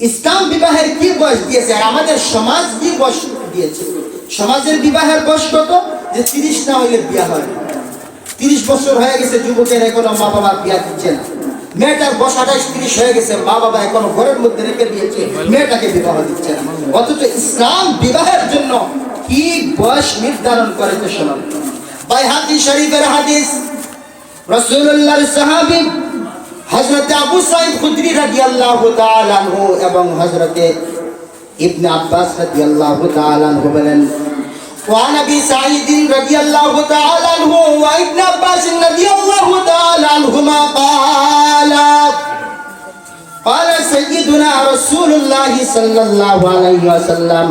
ইসলাম বিবাহের কি বয়স দিয়েছে আর আমাদের সমাজ কি বয়স দিয়েছে? সমাজের বিবাহের বয়স কত? যে 30 না হইলে বিয়া হয় না। 30 বছর হয়ে গেছে, যুবকের এখনো মা বাবা বিয়া দিচ্ছে না। মেয়েটার বয়স 28-30 হয়ে গেছে, মা বাবা এখনো ঘরের মধ্যে রেখে দিয়েছে, মেয়েটাকে বিবাহ দিচ্ছে না। অথচ ইসলাম বিবাহের জন্য কি বয়স নির্ধারণ করেছে শোনান। বাইহাকি শরীফের হাদিস, রাসূলুল্লাহর সাহাবী হযরত আবু সাঈদ খুদরি রাদিয়াল্লাহু তাআলা আনহু এবং হযরত ইবনে আব্বাস রাদিয়াল্লাহু তাআলা আনহু বলেন, وعن ابي سعيد رضي الله تعالى عنه وابن عباس رضي الله تعالى عنهما قال سيدنا رسول الله صلى الله عليه وسلم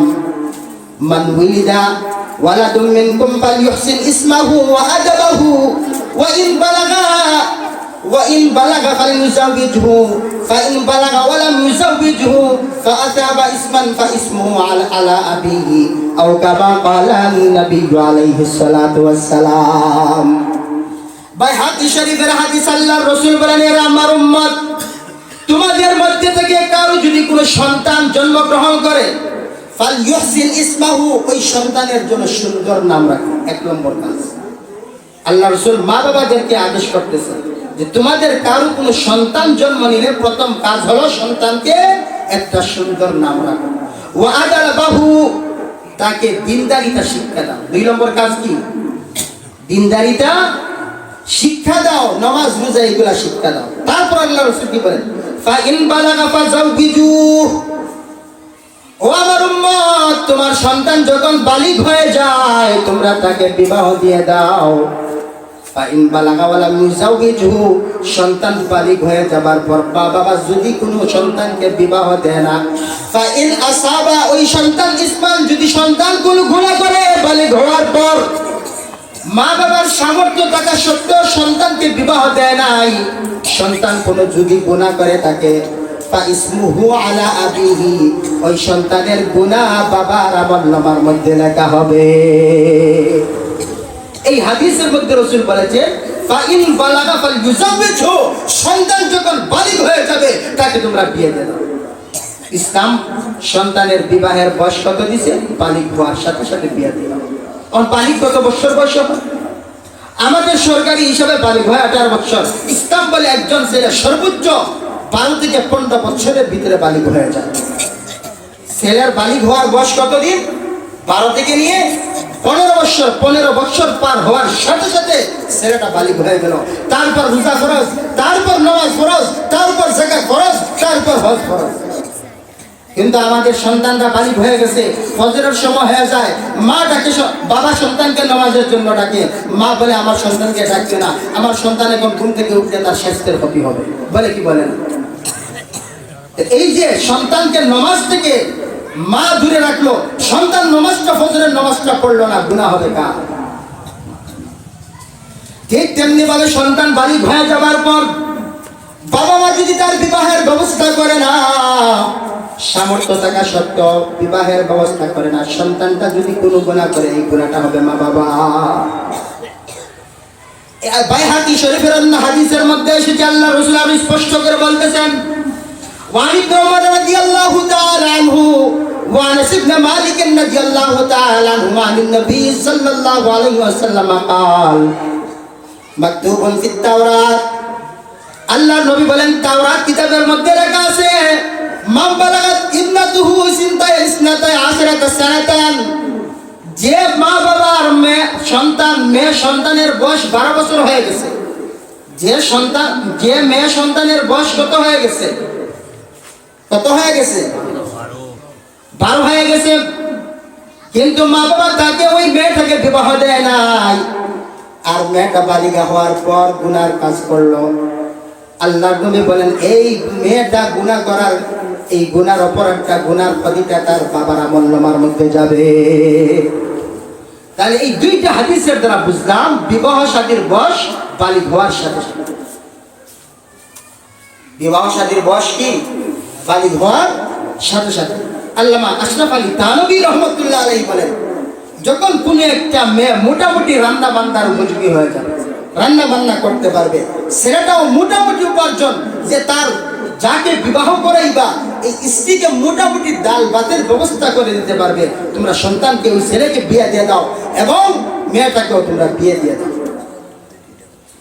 من ولد ولد منكم فليحسن اسمه وادبه وإن بلغ فليزوجه فإن بلغ ولم يزوجه فأتاب اسما فاسمه على أبيه أو كما قال النبي عليه الصلاة والسلام। বাইহাকি শরীফের হাদিস, আল্লাহর রাসূল বলেন, এরা আমার উম্মত, তোমাদের মধ্যে থেকে কারো যদি কোনো সন্তান জন্মগ্রহণ করে, ফালইউহসিন ইসমাহু, ওই সন্তানের জন্য সুন্দর নাম রাখো। এক নম্বর কাজ আল্লাহর রাসূল মা বাবাদেরকে আদেশ করতেছেন যে তোমাদের কারো কোনো সন্তান জন্ম নিলে প্রথম কাজ হলো সন্তানকে একটা সুন্দর নাম রাখো। ওয়া আদাবাহু, তাকে দিনদারিতা শিক্ষা দাও। দুই নম্বর কাজ কি? দিনদারিতা শিক্ষা দাও, নামাজ রোজা এগুলা শিক্ষা দাও। তারপর আল্লাহর রাসূল কি বলেন, ফা ইন বালাগা ফাযাওবিজু, ও আমার উম্মত, তোমার সন্তান যখন বালিগ হয়ে যায় তোমরা তাকে বিবাহ দিয়ে দাও। ফাইন বালাগা ওয়ালাম ইউযাওবিজহু, সন্তান বালিগ হয়ে যাবার পর বাবা যদি কোনো সন্তানকে বিবাহ দেয় না, ফাইন আসাবা, ওই সন্তান ইসমান, যদি সন্তান কোনো গুনাহ করে বালিগ হওয়ার পর মা বাবার সামর্থ্য থাকা সত্ত্বেও সন্তানকে বিবাহ দেয় নাই, সন্তান কোনো যদি গুনাহ করে থাকে, ফাইসমুহু আলা আবিহি, ওই সন্তানের গুনাহ বাবার আমলনামার মধ্যে লেখা হবে। এই হাদিসের মধ্যে রাসূল বলেছে, ফাইন বালাগা ফালইউযাওবিজহু, সন্তান যখন বালিগ হয়ে যাবে তাকে তোমরা বিয়ে দিয়ে দাও। ইসলাম সন্তানের বিবাহের বয়স কত দিয়েছে? বালিগ হওয়ার সাথে সাথে বিয়ে দিয়ে দাও। আর বালিগ কত বছর বয়স হয়? আমাদের সরকারি হিসাবে বালিগ হয় 18 বছর। ইসলাম বলে একজন ছেলে সর্বোচ্চ 12 থেকে 15 বছরের ভিতরে বালিগ হয়ে যায়। ছেলের বালিগ হওয়ার বয়স কতদিন? 12 থেকে নিয়ে 15 বছর। 15 বছর পার হওয়ার সাথে সাথে ছেলেটা বালিগ হয়ে গেল। তারপর রোজা ফরজ, তারপর নামাজ ফরজ, তারপর যাকাত ফরজ, তারপর হজ ফরজ। কিন্তু আমাদের সন্তানরা বালিগ হয়ে গেছে, ফজরের সময় হয়ে যায়, মা ডাকে, বাবা সন্তানকে নামাজের জন্য ডাকে, মা বলে আমার সন্তানকে ডাকবে না, আমার সন্তান এখন ঘুম থেকে উঠলে তার স্বাস্থ্যের ক্ষতি হবে, বলে কি বলেন? এই যে সন্তানকে নামাজ থেকে মা দূরে রাখলো, সন্তান নামাজটা, ফজরের নামাজটা পড়লো না, গুনাহ হবে কার? ঠিক তেমনি ভাবে সন্তান বালিগ হয়ে যাবার পর বাবা মা যদি তার বিবাহের ব্যবস্থা করে না, সামর্থ্য থাকা সত্ত্বেও বিবাহের ব্যবস্থা করে না, সন্তানটা যদি কোনো গুনাহ করে, এই গুনাহটা হবে মা বাবা। বাইহাকি শরীফের অন্য হাদিসের মধ্যে এসেছে, আল্লাহর রাসূল আরো স্পষ্ট করে বলতেছেন, وعن ابن عمر رضي الله تعالى عنه وانس بن مالك رضي الله تعالى عنهما عن النبي صلى الله عليه وسلم قال مكتوب في التوراة, আল্লাহর নবী বলেন তাওরাত কিতাবের মধ্যে লেখা আছে, মান বালাগাত ইবনাতুহু ইসনাতাই আশরাতা সানাতান, যে মা বাবার মেয়ে সন্তানের বয়স 12 বছর হয়ে গেছে, যে মেয়ে সন্তানের বয়স কত হয়ে গেছে? কত হয়ে গেছে? 12 হয়ে গেছে, কিন্তু মা বাবা তাকে ওই মেয়েটাকে বিবাহ দেয় নাই, আর মেয়েটা বালিগা হওয়ার পর গুনার কাজ করলো। আল্লাহর নবী বলেন এই মেয়েটা গুনাহ করার, এই গুনার অপরাধটা, গুনার ক্ষতিটা তার বাবার আমলনামার মধ্যে যাবে। তাহলে এই দুইটা হাদিসের দ্বারা বুঝলাম বিবাহ শাদীর বয়স বালিগ হওয়ার সাথে সাথে। বিবাহ শাদীর বয়স কি? বালিগ হওয়ার সাথে সাথে। আল্লামা আশরাফ আলী থানভী রহমাতুল্লাহ আলাইহি বলেন, যখন কোনো একটা মেয়ে মোটামুটি রান্না বান্নার উপযোগী হয়ে যাবে, রান্না বান্না করতে পারবে, ছেলেটাও মোটামুটি উপার্জন, যে তার যাকে বিবাহ করাইবা এই স্ত্রীকে মোটামুটি ডাল ভাতের ব্যবস্থা করে দিতে পারবে, তোমরা সন্তানকে ওই ছেলেকে বিয়ে দিয়ে দাও এবং মেয়েটাকেও তোমরা বিয়ে দিয়ে দাও।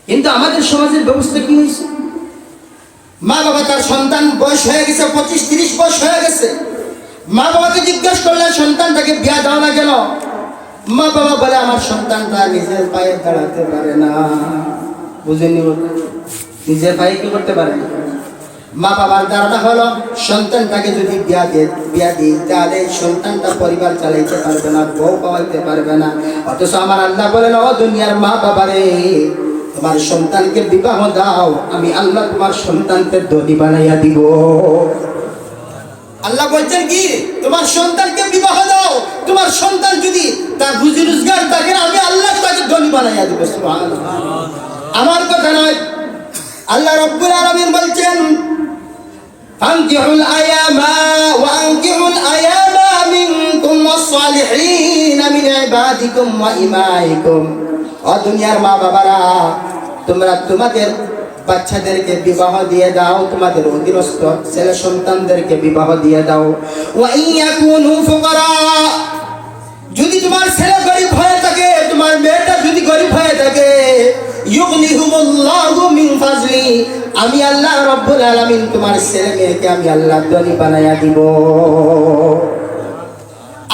কিন্তু আমাদের সমাজের ব্যবস্থা কি হয়েছে? মা বাবা তার সন্তান বয়স হয়ে গেছে 25-30 বয়স হয়ে গেছে, মা বাবাকে জিজ্ঞেস করলে সন্তানটাকে বিয়ে দাও না কেন? মা বাবা বলে আমার সন্তানটা নিজের পায়ে দাঁড়াতে পারে না। বুঝেনি? নিজের পায়ে কি করতে পারে না। মা বাবার ধারণা হলো সন্তানটাকে যদি বিয়া দিই তাহলে সন্তানটা পরিবার চালাইতে পারবে না, বউ পাওয়াইতে পারবে না। অথচ আমার আল্লাহ বলেন, ও দুনিয়ার মা বাবারে, তোমার সন্তানকে বিবাহ দাও, আমি আল্লাহ তোমার সন্তানকে ধনী বানাইয়া দিব। আল্লাহ বলছেন কি, তোমার সন্তানকে বিবাহ দাও, তোমার সন্তান যদি তার রুজি রোজগার থাকে, আমি আল্লাহ তাকে ধনী বানাইয়া দিব। সুবহানাল্লাহ। আমার কথা নয়, আল্লাহ রাব্বুল আলামিন বলছেন, ফানকিহুল আয়ামা ওয়া আনকিহুল আয়ামা মিনকুম ওয়াস-সালিহিন মিন ইবাদিকুম ওয়া ইমাইকুম। ও দুনিয়ার মা বাবারা, তোমরা তোমাদের বাচ্চাদেরকে বিবাহ দিয়ে দাও, তোমাদের অধীনস্থ ছেলে সন্তানদেরকে বিবাহ দিয়ে দাও। ওয়া ইয়াকুনু ফুকারা, যদি তোমার ছেলে গরিব হয়ে থাকে, তোমার মেয়েটা যদি গরিব হয়ে থাকে, ইউগনিহুমুল্লাহু মিন ফাজলি, আমি আল্লাহ রাব্বুল আলামিন তোমার ছেলে মেয়েকে আমি আল্লাহ ধনী বানাইয়া দিব।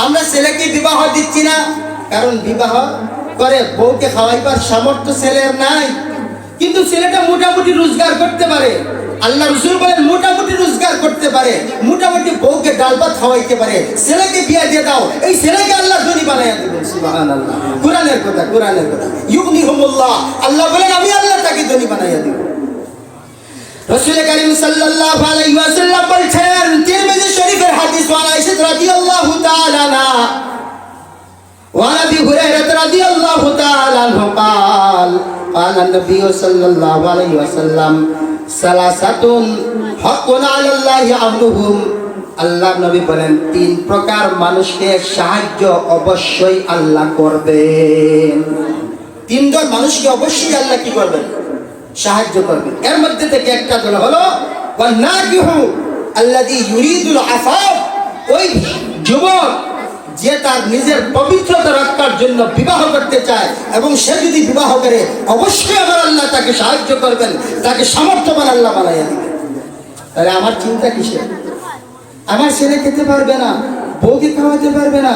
আমরা ছেলেকে বিবাহ দিচ্ছি না, কারণ বিবাহ করে বউকে খাওয়াইবার সামর্থ্য ছেলের নাই, কিন্তু ছেলেটা মোটামুটি রোজগার করতে পারে। আল্লাহ রাসূল বলেন মোটামুটি রোজগার করতে পারে, মোটামুটি বউকে ডাল ভাত খাওয়াইতে পারে, ছেলেকে বিয়ে দিয়ে দাও, এই ছেলেকে আল্লাহ ধনী বানাইয়া দিবেন। সুবহানাল্লাহ। কোরআনের কথা, কোরআনের কথা। ইউগনিহুমুল্লাহ, আল্লাহ বলেন আমি আল্লাহ তাকে ধনী বানাইয়া দিব। রাসূল কারীম সাল্লাল্লাহু আলাইহি ওয়াসাল্লাম বলেছেন, তিরমিজি শরীফের হাদিস, ওয়া আয়েশা রাদিয়াল্লাহু তাআলা আনহা ওয়া আবি হুরায়রা রাদিয়াল্লাহু তাআলা আনহু قال قال النبي صلى الله عليه وسلم ثلاثه حق على الله عونهم। আল্লাহর নবী বলেন, তিন প্রকার মানুষকে সাহায্য অবশ্যই আল্লাহ করবেন। তিনজন মানুষকে অবশ্যই আল্লাহ কি করবেন? সাহায্য করবেন। এর মধ্যে থেকে একটা হলো ওয়ান্নাকিহু আল্লাযী ইউরিদুল আফাফ, ওই যুবক যে তার নিজের পবিত্রতা রক্ষার জন্য বিবাহ করতে চায়, এবং সে যদি বিবাহ করে অবশ্যই আমার আল্লাহ তাকে সাহায্য করবেন, তাকে সামর্থ্যবান আল্লাহ বানাইয়া দিবেন। তাহলে আমার চিন্তা কিসের? আমার ছেলে খেতে পারবে না, বউকে খাওয়াতে পারবে না,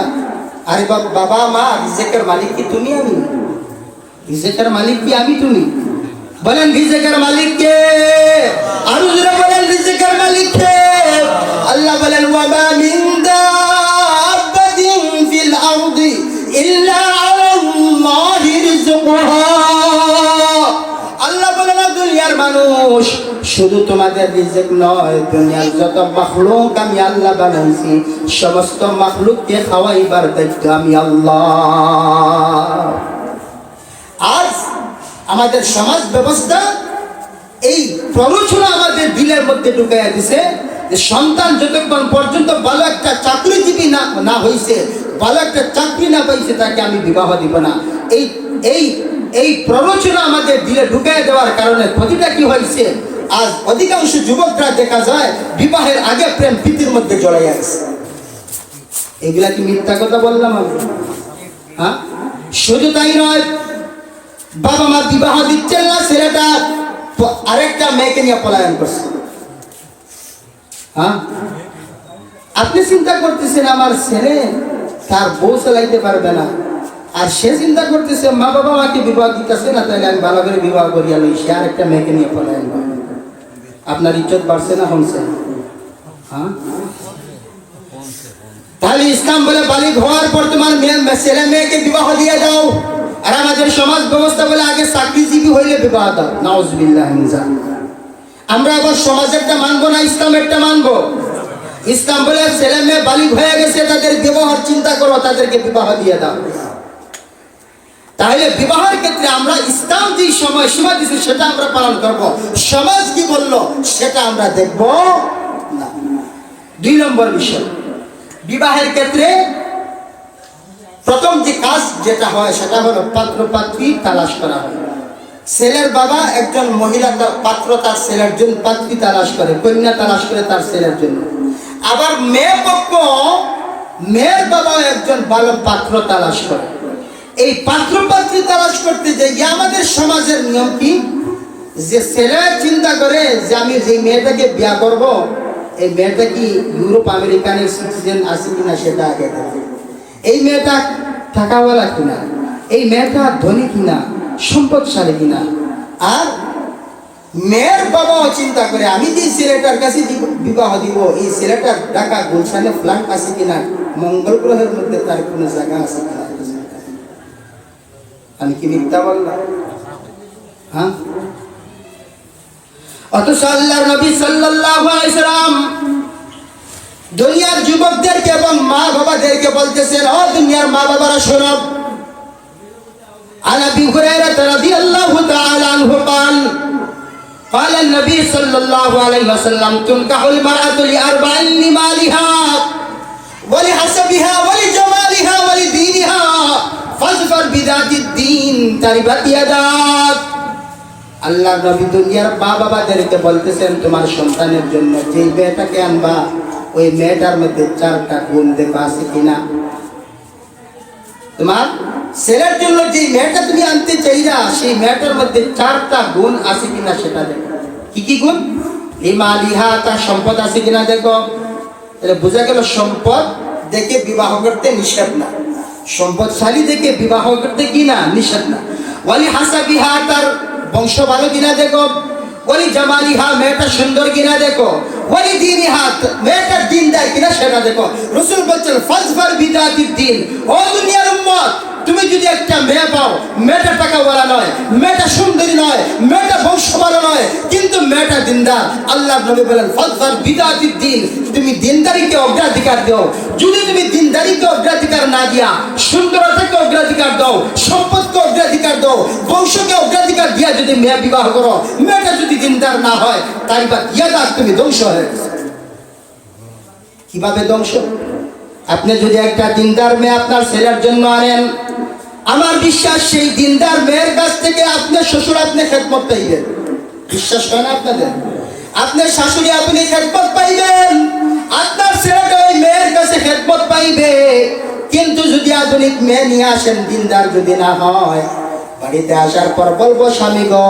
আরে বাবা মা, রিজেকের মালিক কি তুমি? আমি রিজেকের মালিক কি আমি তুমি? বলেন রিজেকের মালিক কে? আরো জোরে বলেন রিজেকের মালিক কে? আল্লাহ বলেন, ওয়া মা মিন দাব্বাতিন ফিল আরদি ইল্লা আলাল্লাহি রিজকুহা। আল্লাহ বলেন, দুনিয়ার মানুষ, শুধু তোমাদের রিজেক নয়, দুনিয়ার যত মাখলুক আমি আল্লাহ বানাইছি, সমস্ত মাখলুককে খাওয়াইবার দায়িত্ব আমি আল্লাহ। আজ আমাদের সমাজ ব্যবস্থা এই প্ররোচনা আমাদের দিলের মধ্যে ঢুকাইয়া দিছে যে সন্তান যতক্ষণ পর্যন্ত ভালো একটা চাকরিজীবী না হইছে, ভালো একটা চাকরি না পাইছে, তাকে আমি বিবাহ দিব না। এই প্ররোচনা আমাদের দিলে ঢুকাইয়া দেওয়ার কারণে ক্ষতিটা কি হয়েছে? আজ অধিকাংশ যুবকরা দেখা যায় বিবাহের আগে প্রেম প্রীতির মধ্যে জড়াইয়া আছে। এগুলা কি মিথ্যা কথা বললাম আমি? হ্যাঁ, শুধু তাই নয়, বাবা মা বিবাহ দিচ্ছেন না, ছেলেটা আরেকটা মেয়েকে নিয়ে পলায়ন করছে। হ্যাঁ, আপনি চিন্তা করতেছেন আমার ছেলে তার বউ চালাইতে পারবে না, আর সে চিন্তা করতেছে মা বাবা মাকে বিবাহ দিতেছে না, তাহলে আমি ভালো করে বিবাহ করিয়া লই, সে আরেকটা মেয়েকে নিয়ে পলায়ন করে। আপনার ইজ্জত বাড়ছে না কমছে? হ্যাঁ, তাহলে ইসলাম বলে বালিগ হওয়ার পর তোমার ছেলে মেয়েকে বিবাহ দিয়ে দাও, আর আমাদের সমাজ ব্যবস্থা বলে আগে চাকরিজীবী হইলে বিবাহ দাও। নাউজুবিল্লাহ মিন যালিক। আমরা আবার সমাজেরটা মানবো না, ইসলামেরটা মানবো। ইসলাম বলে ছেলে মেয়ে বালিগ হয়ে গেছে, তাদের বিবাহের চিন্তা করো, তাদেরকে বিবাহ দিয়ে দাও। তাহলে বিবাহের ক্ষেত্রে আমরা ইসলাম যে সময় সীমা দিয়েছে সেটা আমরা পালন করব, সমাজ কি বললো সেটা আমরা দেখব না। 2 নম্বর বিষয়, বিবাহের ক্ষেত্রে প্রথম যে কাজ যেটা হয় সেটা হলো পাত্র পাত্রী তালাশ করা হয়। ছেলের বাবা একজন মহিলা পাত্র তার ছেলের জন্য পাত্রী তালাশ করে, কন্যা তালাশ করে তার ছেলের জন্য। আবার মেয়ে পক্ষ, মেয়ের বাবা একজন ভালো পাত্র তালাশ করে। এই পাত্রী তালাশ করতে যে আমাদের সমাজের নিয়ম কি, যে ছেলে চিন্তা করে যে আমি যে মেয়েটাকে বিয়া করব, এই মেয়েটা কি ইউরোপ আমেরিকানের সিটিজেন আছে কিনা সেটা আগে দেখে। এই মেয়েটা টাকাওয়ালা কিনা, এই মেয়েটা ধনী কিনা, সম্পদশালী কিনা। আর মেয়ের বাবাও চিন্তা করে আমি যে ছেলেটার কাছে বিবাহ দিব, এই ছেলেটার ঢাকা গুলশানে ফ্ল্যাট আছে কিনা, মঙ্গল গ্রহের মধ্যে তার কোনো জায়গা আছে কিনা। আমি কি মিথ্যা বললাম? হ্যাঁ। অথচ আল্লাহর নবী সাল্লাল্লাহু আলাইহি সাল্লাম দুনিয়ার যুবকদেরকে এবং মা বাবাদেরকে বলতেছেন, ও দুনিয়ার মা বাবারা শোনো, আন আবি হুরায়রা রাদিয়াল্লাহু তাআলা আনহু قال قال النبي صلى الله عليه وسلم تنكح المرأة لأربع: لمالها ولحسبها ولجمالها ولدينها فاظفر بذات الدين تربت يداك। আল্লাহ নবী দুনিয়ার মা বাবাদেরকে বলতেছেন, তোমার সন্তানের জন্য যে মেয়েটাকে আনবা, ওই মেয়েটার মধ্যে 4টা গুণ দেখো আছে কিনা। তোমার ছেলের জন্য যে মেয়েটা তুমি আনতে চাইরা, সেই মেয়েটার মধ্যে 4টা গুণ আছে কিনা সেটা দেখো। কি কি গুণ? লিমালিহা, তার সম্পদ আছে কিনা দেখো। তাহলে বোঝা গেল সম্পদ দেখে বিবাহ করতে নিষেধ না, সম্পদশালী দেখে বিবাহ করতে কি না নিষেধ না। ওয়ালি হাসাবিহা, তার বংশ ভালো কিনা দেখো। ওয়ালি জামালিহা, মেয়েটা সুন্দর কিনা দেখো। ওয়ালি দীনিহা, মেয়েটার দিনদার কিনা সেটা দেখো। রাসূল বলছেন, ফাজফার বিদাতিদ দ্বীন। ও দুনিয়ার উম্মত, তুমি যদি একটা মেয়ে পাও, মেয়েটা টাকাওয়ালা নয়, মেয়েটা সুন্দরী নয়, মেয়েটা বংশ ভালো নয়, কিন্তু মেয়েটা দিনদার, আল্লাহ নবী বলেন ফাজফার বিদাতিদ দ্বীন, তুমি দিনদারিকে অগ্রাধিকার দাও। যদি তুমি দিনদারিকে অগ্রাধিকার না দিয়া সুন্দরতাকে অগ্রাধিকার দাও, সম্পদকে অগ্রাধিকার দাও, বংশকে অগ্রাধিকার দিয়া যদি মেয়ে বিবাহ করো, মেয়েটা যদি দিনদার না হয়, তাই বা ইয়াদা তুমি ধ্বংস হয়ে গেছে। কিভাবে ধ্বংস? আপনি যদি একটা দিনদার মেয়ে আপনার ছেলের জন্য আনেন, আমার বিশ্বাস সেই দিনদার মেয়ের কাছ থেকে আপনার শ্বশুর আপনি খেদমত পাইবেন। বিশ্বাস হয় না আপনাদের? আপনার শাশুড়ি আপনি খেদমত পাইবেন, আপনার ছেলেটা ওই মেয়ের কাছে খেদমত পাইবে। কিন্তু যদি আধুনিক মেয়ে নিয়ে আসেন, দিনদার যদি না হয়, বাড়িতে আসার পর বলবো, স্বামী গো,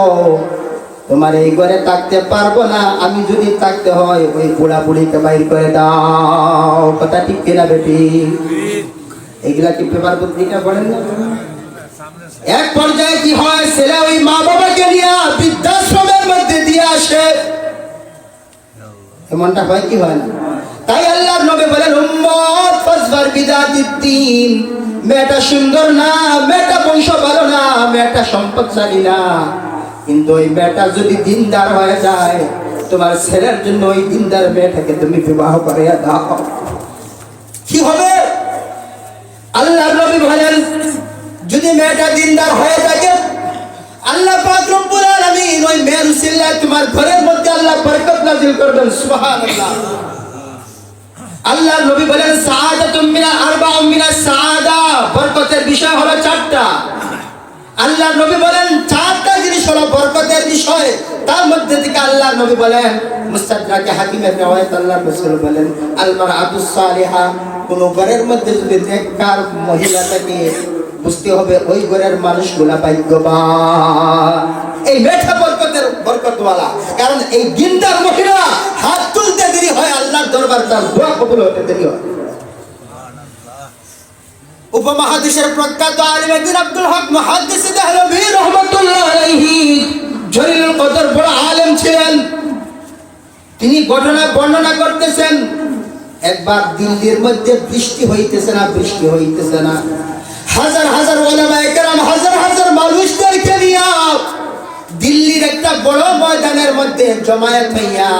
তোমার এই ঘরে থাকতে পারবো না, আমি যদি থাকতে হয় ওই বুড়া বুড়িকে বাইর করে দাও। কথা ঠিক কিনা বেটি? এগুলা কি পেপার পত্রিকা পড়েন না? এক পর্যায়ে কি হয়, ছেলে ওই মা বাবাকে নিয়ে বৃদ্ধাশ্রমের মধ্যে দিয়ে আসে। এমনটা হয় কি হয় না? তাই আল্লাহর নবী বলেন, উম্মত ফাজফার বিদাতিদ দ্বীন, মেয়েটা সুন্দর না, মেয়েটা বংশ ভালো না, মেয়েটা সম্পদশালী না, কিন্তু ওই মেয়েটা যদি দিনদার হয়ে যায়, তোমার ছেলের জন্য ওই দিনদার মেয়েটাকে তুমি বিবাহ করিয়া দাও। কি হবে? আল্লাহর নবী বলেন, যদি মেয়েটা দিনদার হয়ে থাকে, আল্লাহ পাক রব্বুল আলামিন ওই মেয়ের উসিলায় তোমার ঘরের মধ্যে আল্লাহ বরকত নাযিল করবেন। সুবহানাল্লাহ। আল্লাহর নবী বলেন, সাআদাতুম মিনা আরবাউম মিনাস সাআদা, বরকতের বিষয় হলো 4টা। আল্লাহর নবী বলেন 4টা জিনিস হলো বরকতের বিষয়। তার মধ্যে থেকে আল্লাহর নবী বলেন, মুস্তাদরাকে হাকিমের riwayat, আল্লাহর রাসূল বলেন, আল মারআতুস সালিহা, কোন ঘরের মধ্যে যদি নেককার মহিলা থাকে, বুঝতে হবে ওই ঘরের মানুষগুলা ভাগ্যবান। এই মেয়েটা বরকতওয়ালা, কারণ এই দিনদার মহিলা হাত তুলতে দেরি হয়, আল্লাহর দরবার তার দোয়া কবুল হতে দেরি হয়। উপমহাদেশের প্রখ্যাত আলিম একদিন আব্দুল হক মুহাদ্দিস দেহলভী রাহমাতুল্লাহ আলাইহি, জলিলুল কদর বড় আলেম ছিলেন। তিনি ঘটনা বর্ণনা করতেছেন, একবার দিল্লির মধ্যে বৃষ্টি হইতেছে না, হাজার হাজার উলামায়ে কেরাম, হাজার হাজার মানুষদেরকে নিয়ে দিল্লির একটা বড় ময়দানের মধ্যে জমায়েত হইয়া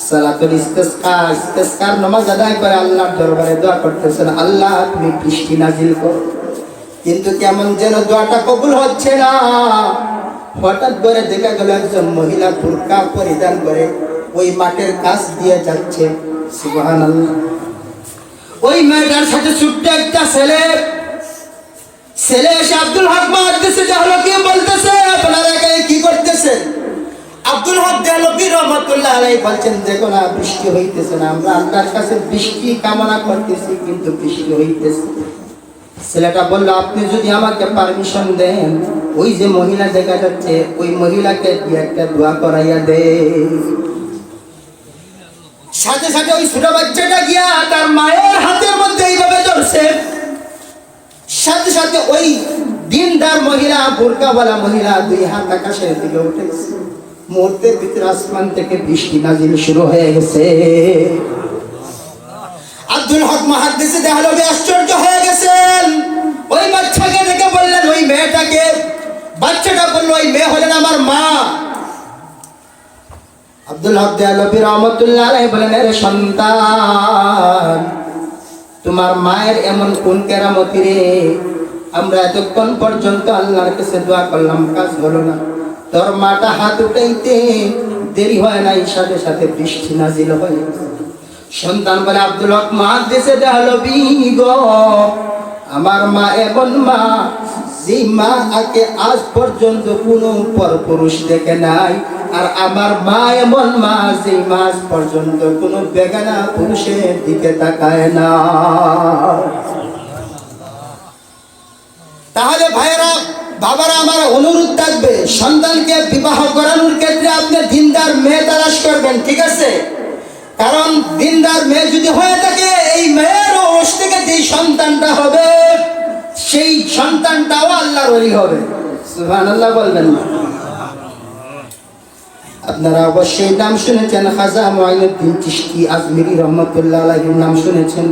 সালাতুল ইস্তিসকার নামাজ আদায় করে আল্লাহর দরবারে দোয়া করতেছেন, আল্লাহ তুমি বৃষ্টি নাজিল করো। কিন্তু কেমন যেন দোয়াটা কবুল হচ্ছে না। হঠাৎ করে দেখা গেল একজন মহিলা বুরকা পরিধান করে ওই মাঠের কাছ দিয়ে যাচ্ছে। সুবহানাল্লাহ। ওই মেয়েটার সাথে ছোট্ট একটা ছেলে এসে আব্দুল হক মুহাদ্দিস দেহলভী বলতেছে, আপনারা এখানে কি করতেছেন? আব্দুল হক দেহলভী রহমাতুল্লাহ আলাইহি বলছেন, দেখো না বৃষ্টি হইতেছে না, আমরা আল্লাহর কাছে বৃষ্টি কামনা করতেছি কিন্তু বৃষ্টি হইতেছে। ছেলেটা বলল, আপনি যদি আমাকে পারমিশন দেন, ওই যে মহিলা দেখা যাচ্ছে ওই মহিলাকে দিয়ে একটা দোয়া করাইয়া দে। সাথে সাথে ওই ছোট বাচ্চাটা গিয়া তার মায়ের হাতের মধ্যে এইভাবে ধরছে। সাথে সাথে ওই দিনদার মহিলা, বোরকাওয়ালা মহিলা দুই হাত আকাশের দিকে উঠেছে। মুহূর্তের ভিতরে আসমান থেকে বৃষ্টি নাজিল শুরু হয়ে গেছে। আব্দুল হক মুহাদ্দিস দেহলভী আশ্চর্য হয়ে গেছেন। ওই বাচ্চাকে দেখে বললেন, ওই মেয়েটাকে? বাচ্চাটা বলল, ওই মেয়ে হলেন আমার মা। আব্দুল হক দেহলভী রহমাতুল্লাহ আলাইহি বলেন, এর সন্তান, তোমার মায়ের এমন কোন কেরামতি রে? আমরা এতক্ষণ পর্যন্ত আল্লাহর কাছে দোয়া করলাম, কাজ হলো না। তোর মাটা হাত উঠাইতে দেরি হয় নাই, সাথে সাথে বৃষ্টি নাজিল হয়। সন্তান বলে, আব্দুল হক মুহাদ্দিস দেহলভী গো, আমার মা এমন মা, যে মা আগে আজ পর্যন্ত কোনো পরপুরুষ দেখে নাই। আর আমার মা এমন মা, যে মা আজ পর্যন্ত কোনো বেগানা পুরুষের দিকে তাকায় না। তাহলে ভাইয়েরা, বাবারা, আমার অনুরোধ থাকবে, সন্তানকে বিবাহ করানোর ক্ষেত্রে আপনি দিনদার মেয়ে তালাশ করবেন, ঠিক আছে? কারণ দিনদার মেয়ে যদি হয়ে থাকে, এই মেয়ের ওরস থেকে যে সন্তানটা হবে, সেই সন্তানটাও আল্লাহর ওলি হবে। সুবহানাল্লাহ বলবেন না? আপনারা অবশ্যই নাম শুনেছেন, খাজা মুঈনুদ্দিন চিশতি আজমিরি রহমাতুল্লাহ আলাইহির নাম শুনেছেন।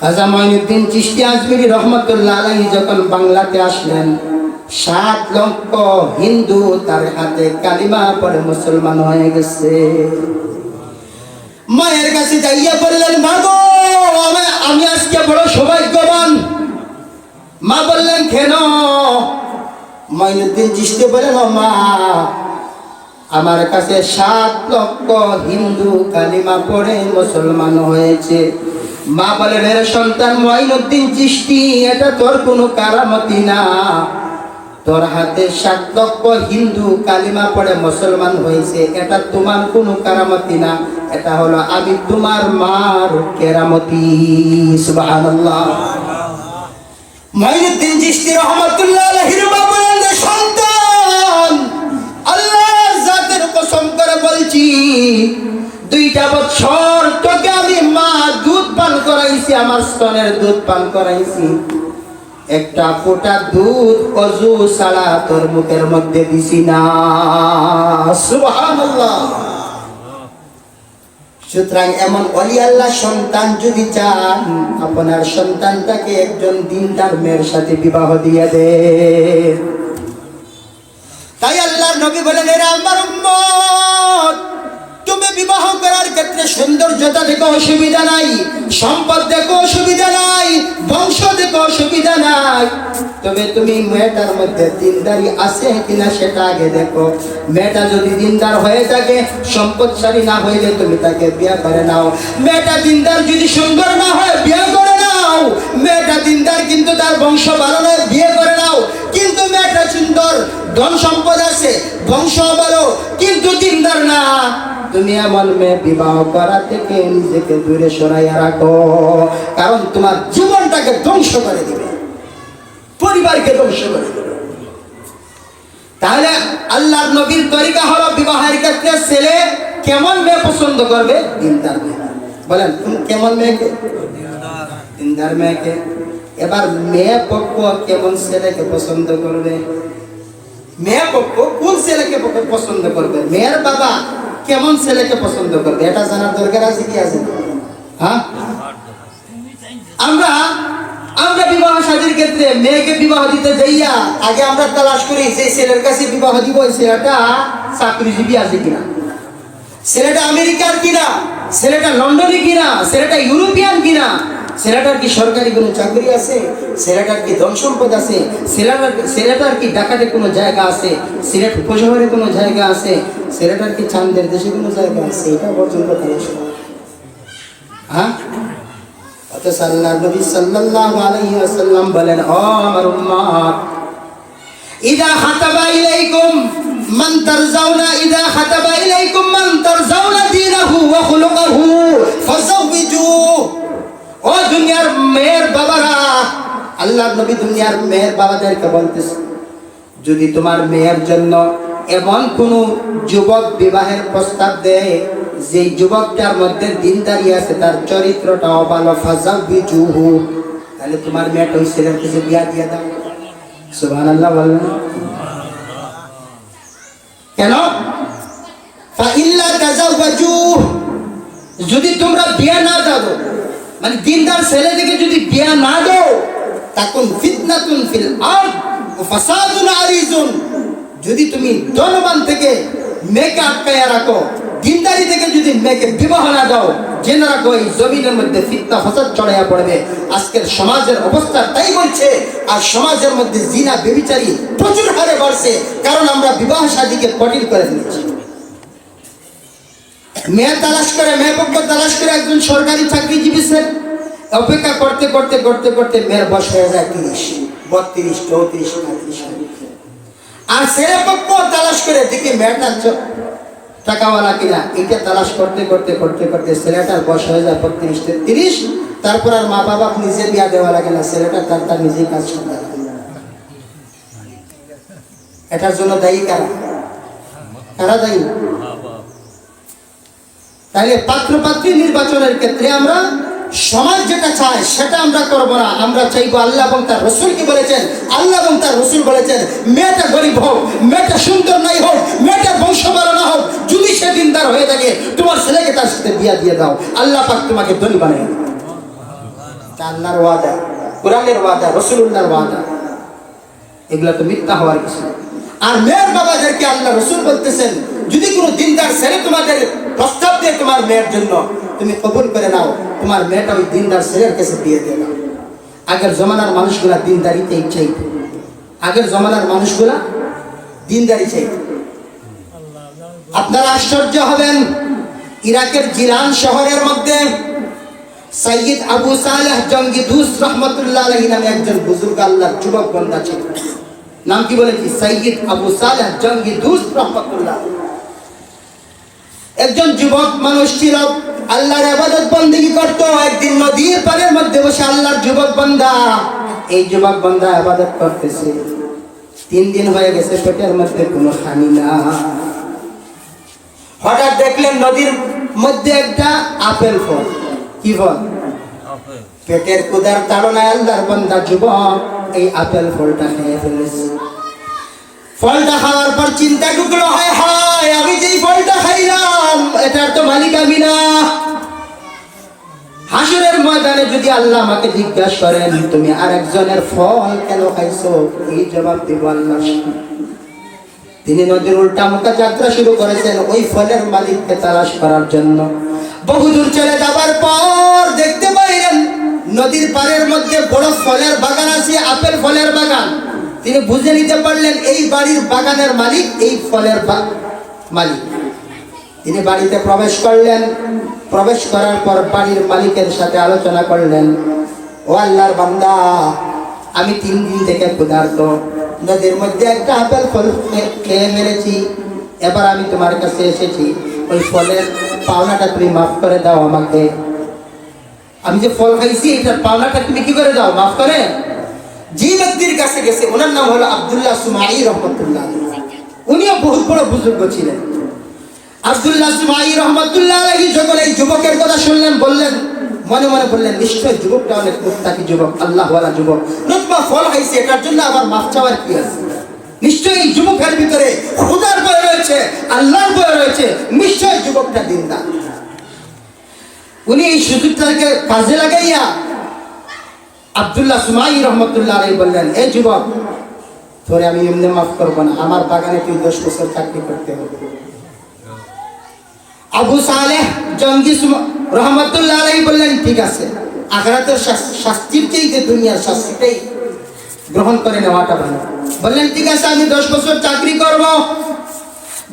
খাজা মুঈনুদ্দিন চিশতি আজমিরি রহমাতুল্লাহ আলাইহি যখন বাংলাতে আসলেন, 7 লক্ষ হিন্দু তার হাতে কালিমা পড়ে মুসলমান হয়ে গেছে। মায়ের কাছে যাইয়া বললেন, মা গো, আমি আজকে বড় সৌভাগ্যবান। মা বললেন, কেন? মুঈনুদ্দিন চিশতি বলেন, ও মা, আমার কাছে 7 লক্ষ হিন্দু কালিমা পড়ে মুসলমান হয়েছে। মা বলেন, এর সন্তান মুঈনুদ্দিন চিশতি, এটা তোর কোনো কারামতি না। তোর হাতে 7 লক্ষ হিন্দু কালিমা পড়ে মুসলমান হয়েছে, এটা তোমার কোনো কারামতি না, এটা হলো আমি তোমার মার কেরামতি। সুবহানাল্লাহ। মুঈনুদ্দিন চিশতি রহমাতুল্লাহ আলাইহির মা বলেন, সন্তান, আল্লাহর জাতের কসম করে বলছি, 2টা বছর তোকে আমি মা দুধ পান করাইছি, আমার স্তনের দুধ পান করাইছি। একটা ফোঁটা দুধ অজু ছাড়া তোর মুখের মধ্যে দিছি না। সুবহানাল্লাহ। সুতরাং এমন ওলি আল্লাহ সন্তান যদি চান, আপনার সন্তানটাকে একজন দিনদার মেয়ের সাথে বিবাহ দিয়ে দেন। তাই আল্লাহর নবী বলেন, এরা আমার উম্মত, তুমি বিবাহ করার ক্ষেত্রে সৌন্দর্যতা দেখো অসুবিধা নাই, সম্পদ দেখো অসুবিধা নাই, বংশ দেখো অসুবিধা নাই, তবে তুমি মেয়েটার মধ্যে দিনদারি আছে কিনা সেটা আগে দেখো। মেয়েটা যদি দিনদার হয়ে থাকে, সম্পদশালী না হইলে তুমি তাকে বিয়ে করে নাও। মেয়েটা দিনদার যদি সুন্দর না হয়, বিয়ে করে নাও। মেয়েটা দিনদার কিন্তু তার বংশ ভালো নয়, বিয়ে করে নাও। কিন্তু মেয়েটা সুন্দর, ধন সম্পদ আছে, বংশ ভালো, কিন্তু দিনদার না, তুমি এমন মেয়ে বিবাহ করা থেকে নিজেকে দূরে সরাইয়া রাখো। কারণ তোমার জীবনটাকে ধ্বংস করে দিবে, পরিবারকে ধ্বংস করে দিবে। তাহলে আল্লাহর নবীর তরিকা হলো, বিবাহের ক্ষেত্রে ছেলে কেমন মেয়ে পছন্দ করবে? দিনদার মেয়ে। বলেন, কেমন মেয়েকে? দিনদার মেয়েকে। এবার মেয়ে পক্ষ কেমন ছেলেকে পছন্দ করবে? মেয়ে পক্ষ কোন ছেলেকে পছন্দ করবে? মেয়ের বাবা কেমন ছেলেকে পছন্দ করবে? এটা জানার দরকার আছে কি আছে? হ্যাঁ, আমরা বিবাহ শাদীর ক্ষেত্রে মেয়েকে বিবাহ দিতে যাইয়া আগে আমরা তালাশ করি যে ছেলের কাছে বিবাহ দিব, ছেলেটা চাকরিজীবী আছে কিনা, ছেলেটা আমেরিকার কিনা, ছেলেটা লন্ডনে কিনা, ছেলেটা ইউরোপিয়ান কিনা, ছেলেটার কি সরকারি কোনো চাকরি আছে, ছেলেটার কি ধন সম্পদ আছে, ছেলেটার কি ঢাকাতে কোনো জায়গা আছে, সিলেট উপশহরে কোনো জায়গা আছে, ছেলেটার কি চাঁদের দেশে কোনো জায়গা আছে, এটা পর্যন্ত তালাশ করা। হ্যাঁ, অথচ আল্লাহর নবী সাল্লাল্লাহু আলাইহি ওয়াসাল্লাম বলেন, ও আমার উম্মত, ইদা খাতাবা ইলাইকুম মান তারজাউনা ইযা খাতাবা ইলাইকুম মান তারজাউনা দীনাহু ওয়া খুলুকাহু ফাযাওবিজু। ও দুনিয়ার মেয়ের বাবারা, আল্লাহর নবী দুনিয়ার মেয়ের বাবাদেরকে বলতেছে, যদি তোমার মেয়ের জন্য এমন কোন যুবক বিবাহের প্রস্তাব দেয় যে যুবকটার মধ্যে দিনদারি আছে, তার চরিত্রটাও ভালো, ফাযাওবিজুহু, তাহলে তোমার মেয়েটা ওই ছেলের কাছে বিয়া দিয়ে দাও। সুবহানাল্লাহ বলেন। কেন? ফাইল্লা তাযাওয়াজু, যদি তোমরা বিয়া না দাও, মানে দিনদার ছেলে থেকে যদি বিয়া না দাও, তাকুন ফিতনাতুন ফিল আরদ ওয়া ফাসাদুন আরিজুন। যদি তুমি ধনবান থেকে মেয়েকে আটকায়া রাখো, দিনদারি থেকে যদি মেয়েকে বিবাহ না দাও, জেনে রাখো এই জমিনের মধ্যে ফিতনা ফাসাদ ছড়াইয়া পড়বে। আজকের সমাজের অবস্থা তাই বলছে। আর সমাজের মধ্যে জিনা ব্যভিচারী প্রচুর হারে বাড়ছে, কারণ আমরা বিবাহ শাদীকে কঠিন করে ফেলেছি। মেয়ে তালাশ করে, মেয়ে পক্ষ তালাশ করে একজন সরকারি চাকরিজীবী ছেলে অপেক্ষা করতে করতে করতে করতে মেয়ের বয়স হয়ে যায় 30, 32, 34, 35। আর ছেলে পক্ষ তালাশ করে দেখি মেয়েটা টাকাওয়ালা কিনা, এটা তালাশ করতে করতে করতে করতে ছেলেটার বয়স হয়ে যায় 35, 33। তারপর আর মা বাবা নিজে বিয়া দেওয়া লাগে না, ছেলেটা তার নিজেই কাজ করতে লাগে। এটার জন্য দায়ী কারা? কারা দায়ী? তাহলে পাত্র পাত্রী নির্বাচনের ক্ষেত্রে আমরা সমাজ যেটা চায় সেটা আমরা করব না। আমরা চাইবো আল্লাহ এবং তার রসুল কি বলেছেন। আল্লাহ এবং তার রসুল বলেছেন, মেয়েটা গরিব হোক, মেয়েটা সুন্দর নাই হোক, মেয়েটার বংশ বড় না হোক, যদি সে দিনদার হয়ে থাকে তোমার ছেলেকে তার সাথে বিয়া দিয়ে দাও, আল্লাহ পাক তোমাকে ধনী বানায়। আল্লাহর ওয়াদা, কোরআনের ওয়াদা, রাসূলুল্লাহর ওয়াদা, এগুলা তো মিথ্যা হওয়ার কিছু। আর মেয়ের বাবাদেরকে আল্লাহ রসুল বলতেছেন, যদি কোনো দিনদার ছেলে তোমাদের প্রস্তাব দিয়ে তোমার মেয়ের জন্য, তুমি কবুল করে নাও, তোমার মেয়েটা ওই দিনদার ছেলের কাছে বিয়ে দিয়ে দাও। আগের জমানার মানুষগুলা দিনদারিতে চাইত, আগের জমানার মানুষগুলা দিনদারি চাইত। আপনারা আশ্চর্য হবেন, ইরাকের জিলান শহরের মধ্যে সৈয়দ আবু সালেহ জঙ্গিদুস রহমতুল্লাহ আলাইহি নামে একজন বুজুর্গ আল্লাহর যুবক বান্দা ছিল। নাম কি বলেছি? সৈয়দ আবু সালেহ জঙ্গিদুস রহমতুল্লাহ। একজন যুবক মানুষ ছিল, আল্লাহর ইবাদত বন্দেগী করত। একদিন নদীর পাড়ের মধ্যে বসে আল্লাহর যুবক বান্দা, এই যুবক বান্দা ইবাদত করতেছে। 3 দিন হয়ে গেছে, পেটের মধ্যে কোনো খানি না। হঠাৎ দেখলেন নদীর মধ্যে একটা আপেল ফল। কি ফল? পেটের ক্ষুধার তাড়নায় আল্লাহর বান্দা যুবক এই আপেল ফলটা খেয়ে ফেলেছে। ফলটা খাওয়ার পর চিন্তা ঢুকলো, হায় হায়, আমি যেই ফলটা খাইলাম এটার তো মালিক আমি না। হাসরের ময়দানে যদি আল্লাহ আমাকে জিজ্ঞাসা করেন, তুমি আরেকজনের ফল কেন খাইছো, এই জবাব দিব আল্লাহ। তিনি নদীর উল্টা মুখে যাত্রা শুরু করেছেন ওই ফলের মালিককে তালাশ করার জন্য। বহুদূর চলে যাবার পর দেখতে পাইলেন নদীর পাড়ের মধ্যে বড় ফলের বাগান আছে, আপেল ফলের বাগান। তিনি বুঝে নিতে পারলেন এই বাড়ির বাগানের মালিক এই ফলের মালিক। তিনি বাড়িতে প্রবেশ করলেন। প্রবেশ করার পর বাড়ির মালিকের সাথে আলোচনা করলেন, ও আল্লাহর বান্দা, আমি 3 দিন থেকে ক্ষুধার্ত, নদীর মধ্যে একটা আপেল ফল খেয়ে মেরেছি, এবার আমি তোমার কাছে এসেছি, ওই ফলের পাওনাটা তুমি মাফ করে দাও আমাকে। আমি যে ফল খাইছি এটার পাওনাটা তুমি কি করে দাও, মাফ করে। যে ব্যক্তির কাছে গেছে ওনার নাম হলো আব্দুল্লাহ সুমাই রহমতুল্লাহ। উনিও বহুত বড় বুজুর্গ ছিলেন। আব্দুল্লাহ সুমাই রহমতুল্লাহ আলাইহি যখন এই যুবকের কথা শুনলেন, বললেন, মনে মনে বললেন, নিশ্চয় যুবকটা অনেক মুত্তাকি যুবক, আল্লাহওয়ালা যুবক, নতুবা ফল খাইছে এটার জন্য আবার মাফ চাওয়ার কি আছে। নিশ্চয়ই এই যুবকের ভিতরে খোদার ভয় রয়েছে, আল্লাহর ভয় রয়েছে, নিশ্চয় যুবকটা দিনদার। উনি এই সুযোগটাকে কাজে লাগাইয়া আব্দুল্লাহ সুমাই রহমতুল্লাহ আলাইহি বললেন, এই যুবক, তোরে আমি এমনি মাফ করবো না, আমার বাগানে তুই 10 বছর চাকরি করতে হবে। আবু সালেহ জঙ্গি রহমতুল্লাহ আলাইহি বললেন, ঠিক আছে, আখিরাতের শাস্তির চেয়ে দুনিয়ার শাস্তিটাই গ্রহণ করে নেওয়াটা ভালো। বললেন, ঠিক আছে, আমি 10 বছর চাকরি করব।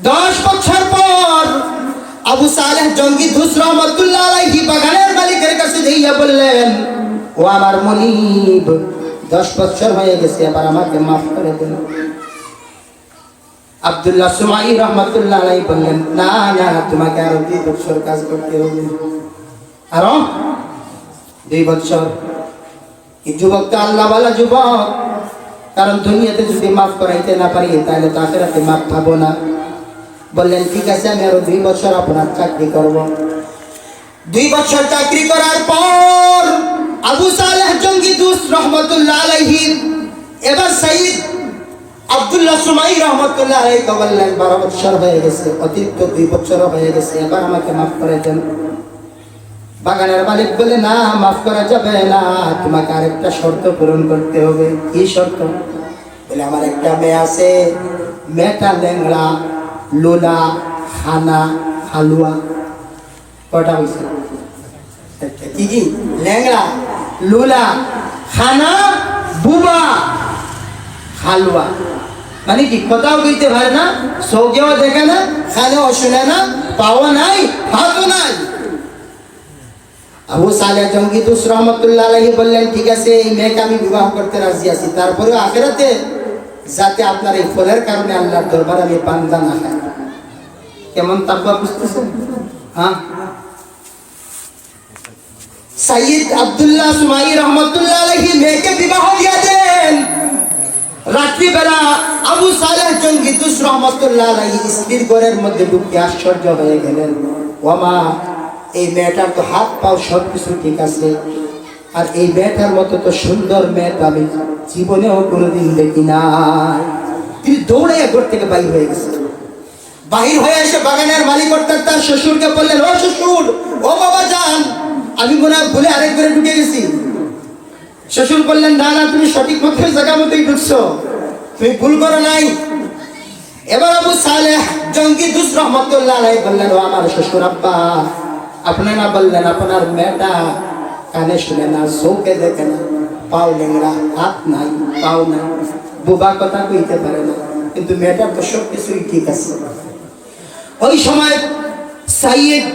10 বছর পর আবু সালেহ জঙ্গিদুস রহমতুল্লাহ আলাইহি বাগানের মালিকের কাছে যাইয়া বললেন, ও আমার মনিব, 10 বছর হয়ে গেছে, এবার আমাকে মাফ করে দিন। আব্দুল্লাহ সুমাই রহমতুল্লাহ আলাইহি বললেন, না না, তোমাকে আরো 2 বছর কাজ করতে হবে, আরো 2 বছর। এই যুবক তো আল্লাহওয়ালা যুবক, কারণ দুনিয়াতে যদি মাফ করাইতে না পারি তাহলে তো আখিরাতে মাফ পাবো না। বললেন ঠিক আছে, আমি আরো 2 বছর আপনার চাকরি করব। 2 বছর চাকরি করার পর আবু সালেহ জঙ্গি দুস রহমতুল্লাহ আলাইহি এবার সাইদ আব্দুল্লাহ সুমাই রহমতুল্লাহ আলাইহি বললেন, 12 বছর হয়ে গেছে, অতিরিক্ত 2 বছর হয়ে গেছে, এবার আমাকে মাফ করে দেন। বাগানের মালিক বলে, না, মাফ করা যাবে না, তোমাকে আরেকটা শর্ত পূরণ করতে হবে। কি শর্ত? বলে, আমার একটা মেয়ে আছে, মেয়েটা ল্যাংড়া, লোলা, খানা, হালুয়া। কটা হয়েছে? কি কি? ল্যাংড়া, লোলা, খানা, বুবা, হালুয়া। মানে কি? কোথাও কইতে পারে না, চোখেও দেখে না, খানেও শুনে না, পাও নাই, হাতও নাই। আবু সালেহ জঙ্গি দুস রহমতুল্লাহ আলাইহি বললেন, ঠিক আছে, এই মেয়েকে আমি বিবাহ করতে রাজি আছি, তারপরেও আখিরাতে যাতে আপনার এই ফলের কারণে আল্লাহর দরবারে আমি বান্দা না খাই। কেমন তাকওয়া বুঝতেছেন? হ্যাঁ, সাইয়্যিদ আব্দুল্লাহ সুমাই রহমতুল্লাহ আলাইহি মেয়েকে বিবাহ দিয়ে দেন। রাত্রিবেলা আবু সালেহ জঙ্গি দুস রহমতুল্লাহ আলাইহি স্ত্রীর ঘরের মধ্যে ঢুকে আশ্চর্য হয়ে গেলেন, ওমা, এই মেয়েটার তো হাত পাও সব কিছু ঠিক আছে, আর এই মেয়েটার মতো তো সুন্দর মেয়ে তো আমি জীবনেও কোনোদিন দেখি নাই। তিনি দৌড়ে ঘর থেকে বাহির হয়ে গেছে। বাহির হয়ে এসে বাগানের মালিক অর্থাৎ তার শ্বশুরকে বললেন, ও শ্বশুর, ও বাবা যান, আমি মনে হয় ভুলে আরেক ঘরে ঢুকে গেছি। শ্বশুর বললেন, না না, তুমি সঠিক মতো জায়গা মতোই ঢুকছো, তুমি ভুল করো নাই। এবার আবু সালেহ জঙ্গি দুস রহমতুল্লাহ আলাইহি বললেন, ও আমার শ্বশুর আব্বা, আপনি না বললেন আপনার মেয়েটা কানে শুনে না, চোখে দেখে না, পাও লেংড়া, হাত নাই, পাও নাই, বুবা কথা কইতে পারে না, কিন্তু মেয়েটার তো সব কিছুই ঠিক আছে। ওই সময় সাইয়্যিদ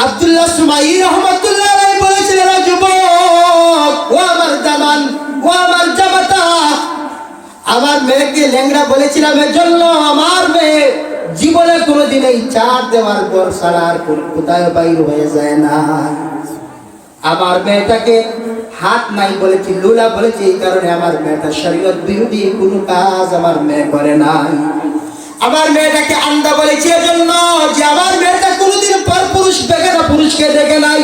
আব্দুল্লাহ সুমাই রহমতুল্লাহ আলাইহি বলেছিলেন, ও যুবক, ও আমার জামান, ও আমার জামাতা, আমার মেয়েকে ল্যাংড়া বলেছিলাম এর জন্য আমার মেয়ে জীবনে কোনোদিন এই 4 দেওয়ার পর ছাড়া আর কোথায় বাইর হয়ে যায় না। আমার মেয়েটাকে হাত নাই বলেছি, লুলা বলেছি, এই কারণে আমার মেয়েটা শরীয়ত বিরোধী কোনো কাজ আমার মেয়ে করে নাই। আমার মেয়েটাকে আন্দা বলেছি এজন্য যে আমার মেয়েটা কোনোদিন পরপুরুষ বেগানা পুরুষকে দেখে নাই।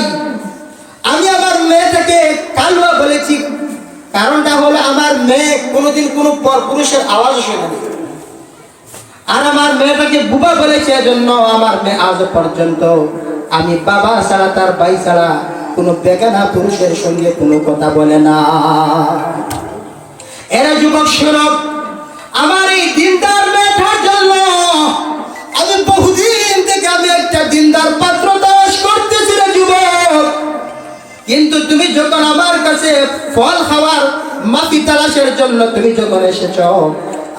আমি আমার মেয়েটাকে কালুয়া বলেছি, কারণটা হলো আমার মেয়ে কোনোদিন কোনো পরপুরুষের আওয়াজ শোনেনি। আর আমার মেয়েটাকে বুবা বলেছে এজন্য আমার মেয়ে আজ পর্যন্ত আমি বাবা ছাড়া, তার ভাই ছাড়া কোনো বেগানা পুরুষের সঙ্গে কোনো কথা বলে না। এরা যুবক শোনক, আমার এই দিনদার মেয়েটার জন্য আমি বহুদিন থেকে আমি একটা দিনদার পাত্র তালাশ করতেছি রে যুবক, কিন্তু তুমি যখন আমার কাছে ফল খাওয়ার মাটি তালাশের জন্য তুমি যখন এসেছ,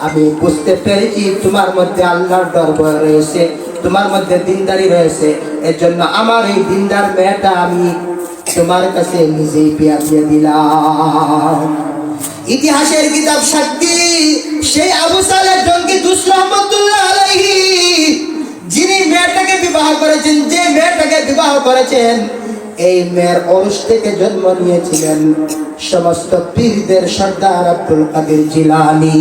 আমি বুঝতে পেরেছি তোমার মধ্যে আল্লাহর দরবার রয়েছে, তোমার মধ্যে দিনদারি রয়েছে। এর জন্য আমার এই দিনদার মেয়েটা আমি তোমার কাছে নিজেই বিয়া দিয়ে দিলাম। ইতিহাসের কিতাব সাক্ষী, সেই আবু সালেহ জঙ্গি দুস রহমতুল্লাহ আলাইহি যিনি মেয়েটাকে বিবাহ করেছেন, যে মেয়েটাকে বিবাহ করেছেন, এই মেয়ের ওরস থেকে জন্ম নিয়েছিলেন সমস্ত পীরদের সর্দার আব্দুল কাদের জিলানী।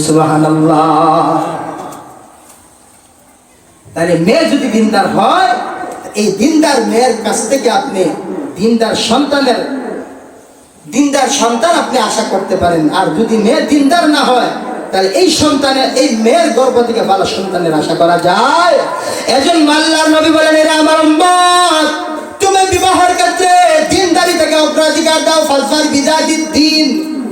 সুবহানাল্লাহ। তাহলে মেয়ে যদি দিনদার হয়, এই দিনদার মেয়ের কাছ থেকে আপনি দিনদার সন্তান আপনি আশা করতে পারেন। আর যদি মেয়ে দিনদার না হয়, তাহলে এই সন্তানের, এই মেয়ের গর্ভ থেকে ভালো সন্তানের আশা করা যায়। এজন্য আল্লাহর নবী বলেন, এরা আমার উম্মত, তুমি বিবাহের ক্ষেত্রে দিনদারিতাকে অগ্রাধিকার দাও। ফাজফার বিদাতিদ দ্বীন,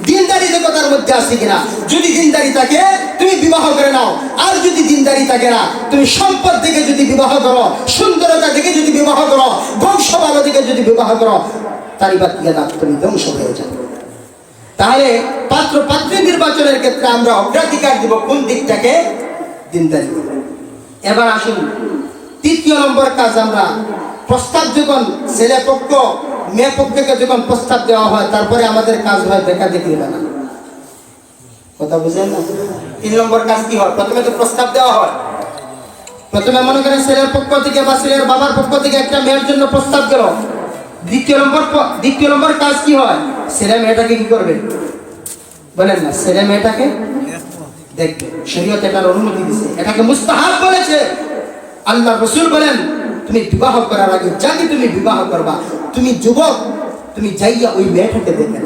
দিনদারি কথার মধ্যে আছে কিনা? যদি দিনদারি থাকে তুমি বিবাহ করে নাও, আর যদি দিনদারি থাকে না, তুমি সম্পদ থেকে যদি বিবাহ করো, সুন্দরতা থেকে যদি বিবাহ করো, বংশ ভালো থেকে যদি বিবাহ করো, তারই বাদ দিয়ে তুমি ধ্বংস হয়ে যাবে। তাহলে পাত্র পাত্রী নির্বাচনের ক্ষেত্রে আমরা অগ্রাধিকার দিব কোন দিকটাকে? দিনদারি। এবার আসুন, 3 নম্বর কাজ, আমরা প্রস্তাব যখন ছেলে পক্ষ মেয়ে পক্ষকে যখন প্রস্তাব দেওয়া হয়, তারপরে আমাদের কাজ হয় দেখা দেখি বানানো। কথা বুঝেন না? 3 নম্বর কাজ কি হয়? প্রথমে তো প্রস্তাব দেওয়া হয়। প্রথমে মনে করেন ছেলের পক্ষ থেকে বা ছেলের বাবার পক্ষ থেকে একটা মেয়ের জন্য প্রস্তাব গেল। দ্বিতীয় নম্বর কাজ কি হয়? ছেলে মেয়েটাকে কি করবে বলেন না? ছেলে মেয়েটাকে দেখবে। শরীয়ত এটার অনুমতি দিয়েছে, এটাকে মুস্তাহাব বলেছে। আল্লাহ রাসূল বলেন তুমি বিবাহ করার আগে যাকে তুমি বিবাহ করবা, তুমি যুবক, তুমি যাইয়া ওই মেয়েটাকে দেখে